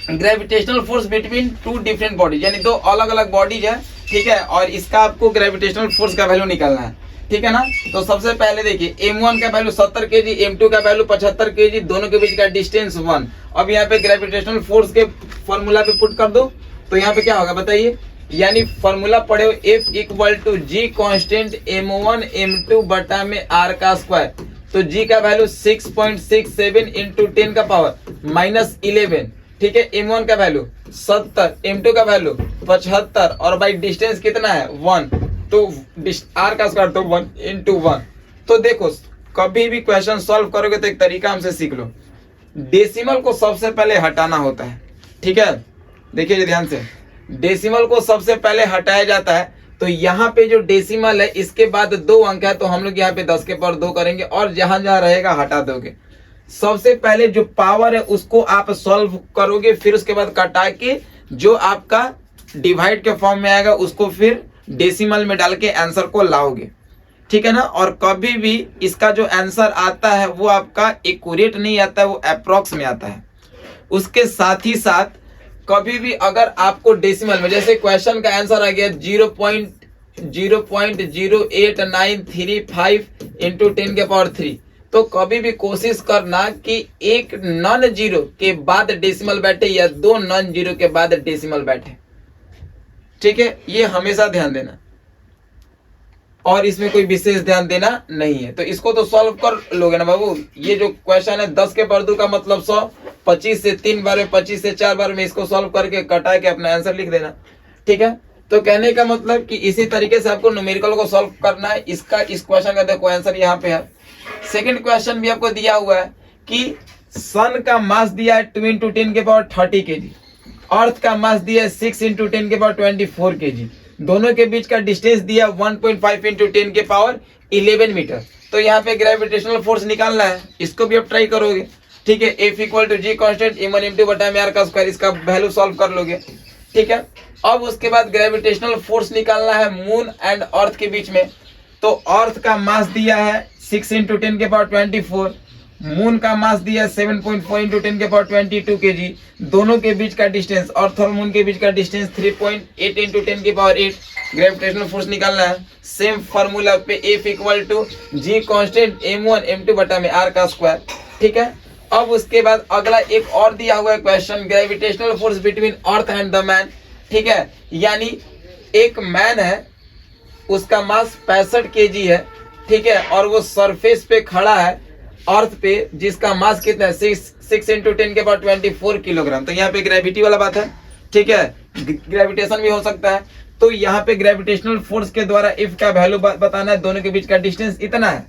gravitational force between two different bodies, यानी दो अलग अलग बॉडीज है, ठीक है, और इसका आपको ग्रेविटेशनल फोर्स का वैल्यू निकालना है, ठीक है ना। तो सबसे पहले देखिए m1 का वैल्यू 70 kg, m2 का वैल्यू 75 kg, दोनों के बीच का डिस्टेंस 1। अब यहाँ पे ग्रेविटेशनल फोर्स के फॉर्मूला पे पुट कर दो तो यहाँ पे क्या होगा बताइए, यानी फॉर्मूला पढ़े हो F equal to G constant m1 m2 बटा में r का स्क्वायर। तो G का वैल्यू 6.67 इंटू 10 का पावर -11, ठीक है। m1 का वैल्यू 70, m2 का वैल्यू 75 और बाई डिस्टेंस कितना है 1, तो r का स्क्वायर तो 1 इंटू 1। तो देखो कभी भी क्वेश्चन सॉल्व करोगे तो एक तरीका हमसे सीख लो, डेसिमल को सबसे पहले हटाना होता है, ठीक है। देखिए ध्यान से, डेसिमल को सबसे पहले हटाया जाता है। तो यहाँ पे जो डेसिमल है इसके बाद 2 अंक है, तो हम लोग यहाँ पे 10 के पावर 2 करेंगे और जहां जहां रहेगा हटा दोगे। सबसे पहले जो पावर है उसको आप सॉल्व करोगे, फिर उसके बाद कटा के जो आपका डिवाइड के फॉर्म में आएगा उसको फिर डेसिमल में डाल के आंसर को लाओगे, ठीक है ना। और कभी भी इसका जो आंसर आता है वो आपका एक्यूरेट नहीं आता है, वो अप्रॉक्स में आता है। उसके साथ ही साथ कभी भी अगर आपको डेसिमल में, जैसे क्वेश्चन का आंसर आ गया 0.0893 इंटू 10 के पावर 3, तो कभी भी कोशिश करना कि एक नॉन जीरो के बाद डेसिमल बैठे या 2 नॉन जीरो के बाद डेसिमल बैठे, ठीक है। ये हमेशा ध्यान देना और इसमें कोई विशेष ध्यान देना नहीं है। तो इसको तो सॉल्व कर लोगे ना बाबू। ये जो क्वेश्चन है 10 के पावर 2 का मतलब 100, 25 से 3 बार में, 25 से 4 बार में इसको सॉल्व करके कटा के अपना आंसर लिख देना, ठीक है। तो कहने का मतलब कि इसी तरीके से आपको न्यूमेरिकल को सॉल्व करना है। इसका इस क्वेश्चन का देखो आंसर यहाँ पे है। सेकेंड क्वेश्चन भी आपको दिया हुआ है कि सन का मास दिया है 2 इंटू 10 के पावर 30 kg, अर्थ का मास दिया है 6 इंटू 10 के पावर 24 kg, दोनों के बीच का डिस्टेंस दिया 1.5 इंटू 10 के पावर 11 मीटर। तो यहाँ पे ग्रेविटेशनल फोर्स निकालना है, इसको भी आप ट्राई करोगे, ठीक है। F equal to G constant m1 m2 बटा m r का स्क्वायर, इसका वैल्यू सॉल्व कर लोगे, ठीक है। अब उसके बाद ग्रेविटेशनल फोर्स निकालना है मून एंड अर्थ के बीच में। तो अर्थ का मास दिया है 6 इंटू 10 के पावर 24, मून का मास दिया है 7.4 इंटू 10 के पावर 22 kg, दोनों के बीच का डिस्टेंस, अर्थ और मून के बीच का डिस्टेंस 3.8 इंटू 10 के पावर 8। ग्रेविटेशनल फोर्स निकालना है सेम फार्मूला पे, F equal to G constant m1 m2 बटा में r का स्क्वायर, ठीक है। अब उसके बाद अगला एक और दिया हुआ है question, gravitational force between earth and the man, ठीक है। यानी एक मैन है, उसका मास 65 kg है, ठीक है, और वो सरफेस पे खड़ा है अर्थ पे, जिसका मास कितना है 6 इंटू 10 के पावर 24 किलोग्राम। तो यहाँ पे ग्रेविटी वाला बात है, ठीक है, ग्रेविटेशन भी हो सकता है। तो यहाँ पे ग्रेविटेशनल फोर्स के द्वारा F का वैल्यू बताना है, दोनों के बीच का डिस्टेंस इतना है।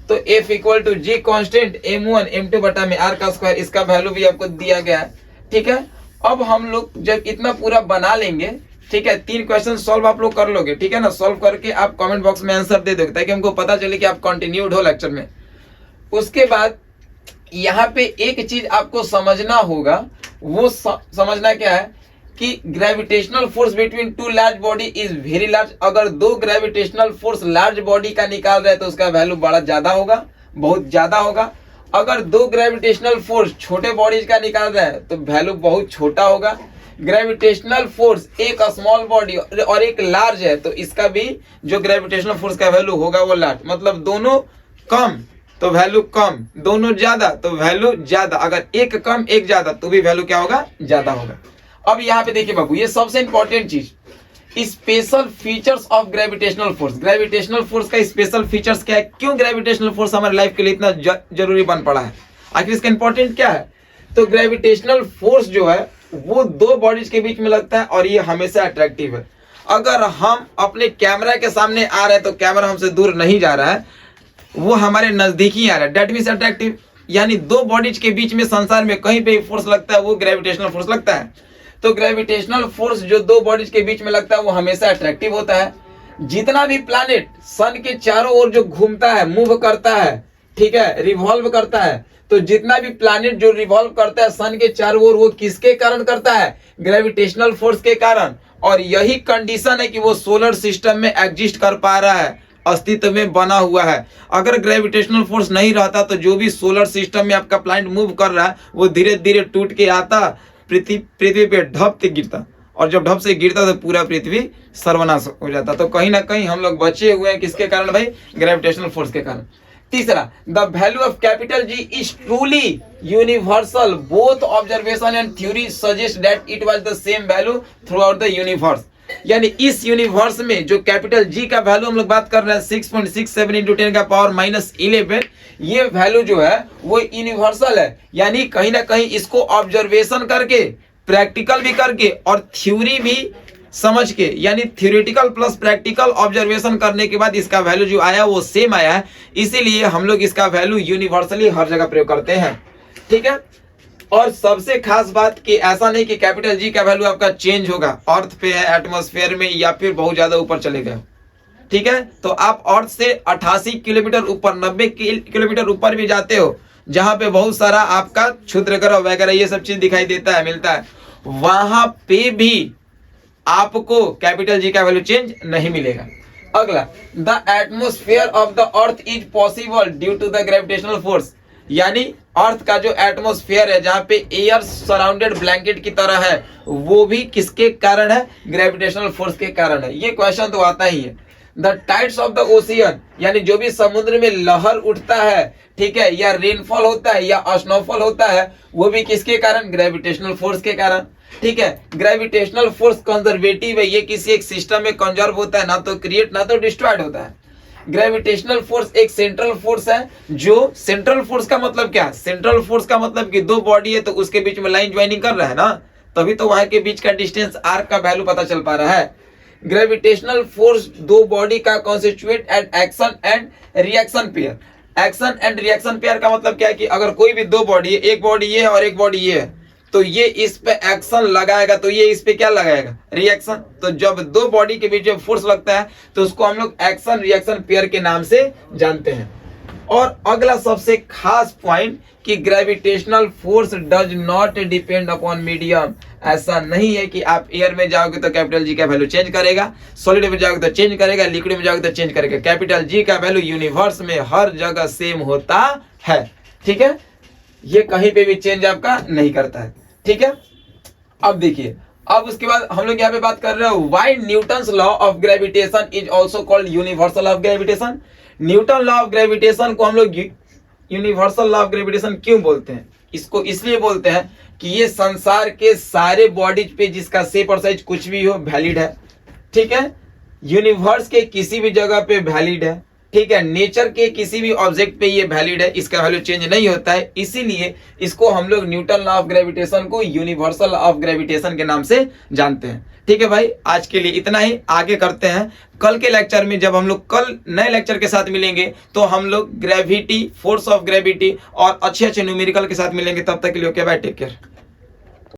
तो F equal to G constant m1 m2 बटा में r का स्क्वायर, इसका वैल्यू भी आपको दिया गया है, ठीक है। अब हम लोग जब इतना पूरा बना लेंगे, ठीक है, 3 क्वेश्चन सॉल्व आप लोग कर लोगे, ठीक है ना। सॉल्व करके आप कमेंट बॉक्स में आंसर दे दोगे ताकि हमको पता चले कि आप कंटिन्यूड हो लेक्चर में। उसके बाद यहाँ पे एक चीज आपको समझना होगा, वो समझना क्या है कि gravitational force between 2 large body is very large. अगर 2 ग्रेविटेशनल फोर्स लार्ज बॉडी का निकाल रहे हैं तो उसका वैल्यू बड़ा ज्यादा होगा, बहुत ज्यादा होगा। अगर 2 ग्रेविटेशनल फोर्स छोटे बॉडीज का निकाल रहे हैं तो वैल्यू बहुत छोटा होगा। ग्रेविटेशनल फोर्स एक स्मॉल बॉडी और एक लार्ज है, तो इसका भी जो ग्रेविटेशनल फोर्स का वैल्यू होगा वो लार्ज। मतलब दोनों कम तो वैल्यू कम, दोनों ज्यादा तो वैल्यू ज्यादा। अगर एक कम एक ज्यादा तो भी वैल्यू क्या होगा, ज्यादा होगा। अब यहाँ पे देखिए बाबू, ये सबसे इंपॉर्टेंट चीज, special features of gravitational force. Gravitational force का स्पेशल फीचर्स क्या है, क्यों ग्रेविटेशनल फोर्स हमारे लाइफ के लिए इतना जरूरी बन पड़ा है, आखिर इसका इंपॉर्टेंट क्या है। तो ग्रेविटेशनल फोर्स जो है वो 2 बॉडीज के बीच में लगता है और ये हमेशा अट्रैक्टिव है। अगर हम अपने कैमरा के सामने आ रहे हैं तो कैमरा हमसे दूर नहीं जा रहा है, वो हमारे नजदीक ही आ रहा है, डेट मींस अट्रैक्टिव। यानी 2 बॉडीज के बीच में संसार में कहीं पे फोर्स लगता है वो ग्रेविटेशनल फोर्स लगता है। तो ग्रेविटेशनल फोर्स जो 2 बॉडीज के बीच में लगता है वो हमेशा अट्रैक्टिव होता है। जितना भी प्लैनेट सन के चारों ओर जो घूमता है, मूव करता है, ठीक है, रिवॉल्व करता है, तो जितना भी प्लैनेट जो रिवॉल्व करता है सन के चारों ओर, वो किसके कारण करता है, ग्रेविटेशनल फोर्स के कारण। और यही कंडीशन है कि वो सोलर सिस्टम में एग्जिस्ट कर पा रहा है, अस्तित्व में बना हुआ है। अगर ग्रेविटेशनल फोर्स नहीं रहता तो जो भी सोलर सिस्टम में आपका प्लैनेट मूव कर रहा है वो धीरे धीरे टूट के आता, पृथ्वी पे ढप से गिरता, और जब ढप से गिरता तो पूरा पृथ्वी सर्वनाश हो जाता। तो कहीं ना कहीं हम लोग बचे हुए हैं, किसके कारण भाई, ग्रेविटेशनल फोर्स के कारण। तीसरा, the value of capital G is truly universal, both observation and theory suggest that it was the same value through out the universe. यानी इस यूनिवर्स में जो कैपिटल जी का वैल्यू हम लोग बात कर रहे हैं 6.67 इंटू 10 का पावर -11, ये वैल्यू जो है वो यूनिवर्सल है। यानी कहीं ना कहीं इसको ऑब्जर्वेशन करके, प्रैक्टिकल भी करके और थ्योरी भी समझ के, यानी थ्योरेटिकल प्लस प्रैक्टिकल ऑब्जर्वेशन करने के बाद इसका वैल्यू जो आया वो सेम आया है, इसीलिए हम लोग इसका वैल्यू यूनिवर्सली हर जगह प्रयोग करते हैं। ठीक है, और सबसे खास बात कि ऐसा नहीं कि कैपिटल जी का वैल्यू आपका चेंज होगा, अर्थ पे है, एटमॉस्फेयर में, या फिर बहुत ज्यादा ऊपर चले गए। ठीक है, तो आप अर्थ से 88 किलोमीटर ऊपर, 90 किलोमीटर ऊपर भी जाते हो, जहां पे बहुत सारा आपका क्षुद्र ग्रह वगैरह ये सब चीज दिखाई देता है, मिलता है, वहां पे भी आपको कैपिटल जी का वैल्यू चेंज नहीं मिलेगा। अगला, the atmosphere of the earth is possible due to the gravitational force, यानी अर्थ का जो एटमोस्फेयर है, जहां पे एयर सराउंडेड ब्लैंकेट की तरह है, वो भी किसके कारण है? ग्रेविटेशनल फोर्स के कारण है। ये क्वेश्चन तो आता ही है। The tides of the ocean, यानी जो भी समुद्र में लहर उठता है, ठीक है, या रेनफॉल होता है या स्नोफॉल होता है, वो भी किसके कारण? ग्रेविटेशनल फोर्स के कारण। ठीक है, ग्रेविटेशनल फोर्स कंजर्वेटिव है, ये किसी एक सिस्टम में कंजर्व होता है, ना तो क्रिएट ना तो डिस्ट्रॉयड होता है। ग्रेविटेशनल फोर्स एक सेंट्रल फोर्स है, जो सेंट्रल फोर्स का मतलब क्या है? सेंट्रल फोर्स का मतलब कि दो बॉडी है तो उसके बीच में लाइन ज्वाइनिंग कर रहा है ना, तभी तो वहां के बीच का डिस्टेंस आर का वैल्यू पता चल पा रहा है। ग्रेविटेशनल फोर्स दो बॉडी का constitute at action and reaction pair. Action and reaction pair का मतलब क्या है कि अगर कोई भी दो बॉडी है, एक बॉडी ये है और एक बॉडी ये है, तो ये इस पे एक्शन लगाएगा तो ये इस पे क्या लगाएगा? रिएक्शन। तो जब दो बॉडी के बीच में फोर्स लगता है तो उसको हम लोग एक्शन रिएक्शन पेयर के नाम से जानते हैं। और अगला सबसे खास पॉइंट कि gravitational force does not depend upon medium. ऐसा नहीं है कि आप एयर में जाओगे तो कैपिटल जी का वैल्यू चेंज करेगा, सॉलिड में जाओगे तो चेंज करेगा, लिक्विड में जाओगे तो चेंज करेगा। कैपिटल जी का वैल्यू यूनिवर्स में हर जगह सेम होता है। ठीक है, ये कहीं पे भी चेंज आपका नहीं करता है। ठीक है, अब देखिए, अब उसके बाद हम लोग यहाँ पे बात कर रहे हैं why Newton's law of gravitation is also called universal of gravitation. Newton law of gravitation को हम लोग यूनिवर्सल लॉ ऑफ ग्रेविटेशन क्यों बोलते हैं? इसको इसलिए बोलते हैं कि ये संसार के सारे बॉडीज पे जिसका शेप और साइज कुछ भी हो वैलिड है। ठीक है, यूनिवर्स के किसी भी जगह पे वैलिड है। ठीक है, नेचर के किसी भी ऑब्जेक्ट पे ये वैलिड है, इसका वैल्यू चेंज नहीं होता है, इसीलिए इसको हम लोग न्यूटन लॉ ऑफ ग्रेविटेशन को यूनिवर्सल ऑफ ग्रेविटेशन के नाम से जानते हैं। ठीक है भाई, आज के लिए इतना ही, आगे करते हैं कल के लेक्चर में। जब हम लोग कल नए लेक्चर के साथ मिलेंगे तो हम लोग ग्रेविटी, फोर्स ऑफ ग्रेविटी और अच्छे अच्छे न्यूमेरिकल के साथ मिलेंगे। तब तक के लिए ओके बाय, टेक केयर।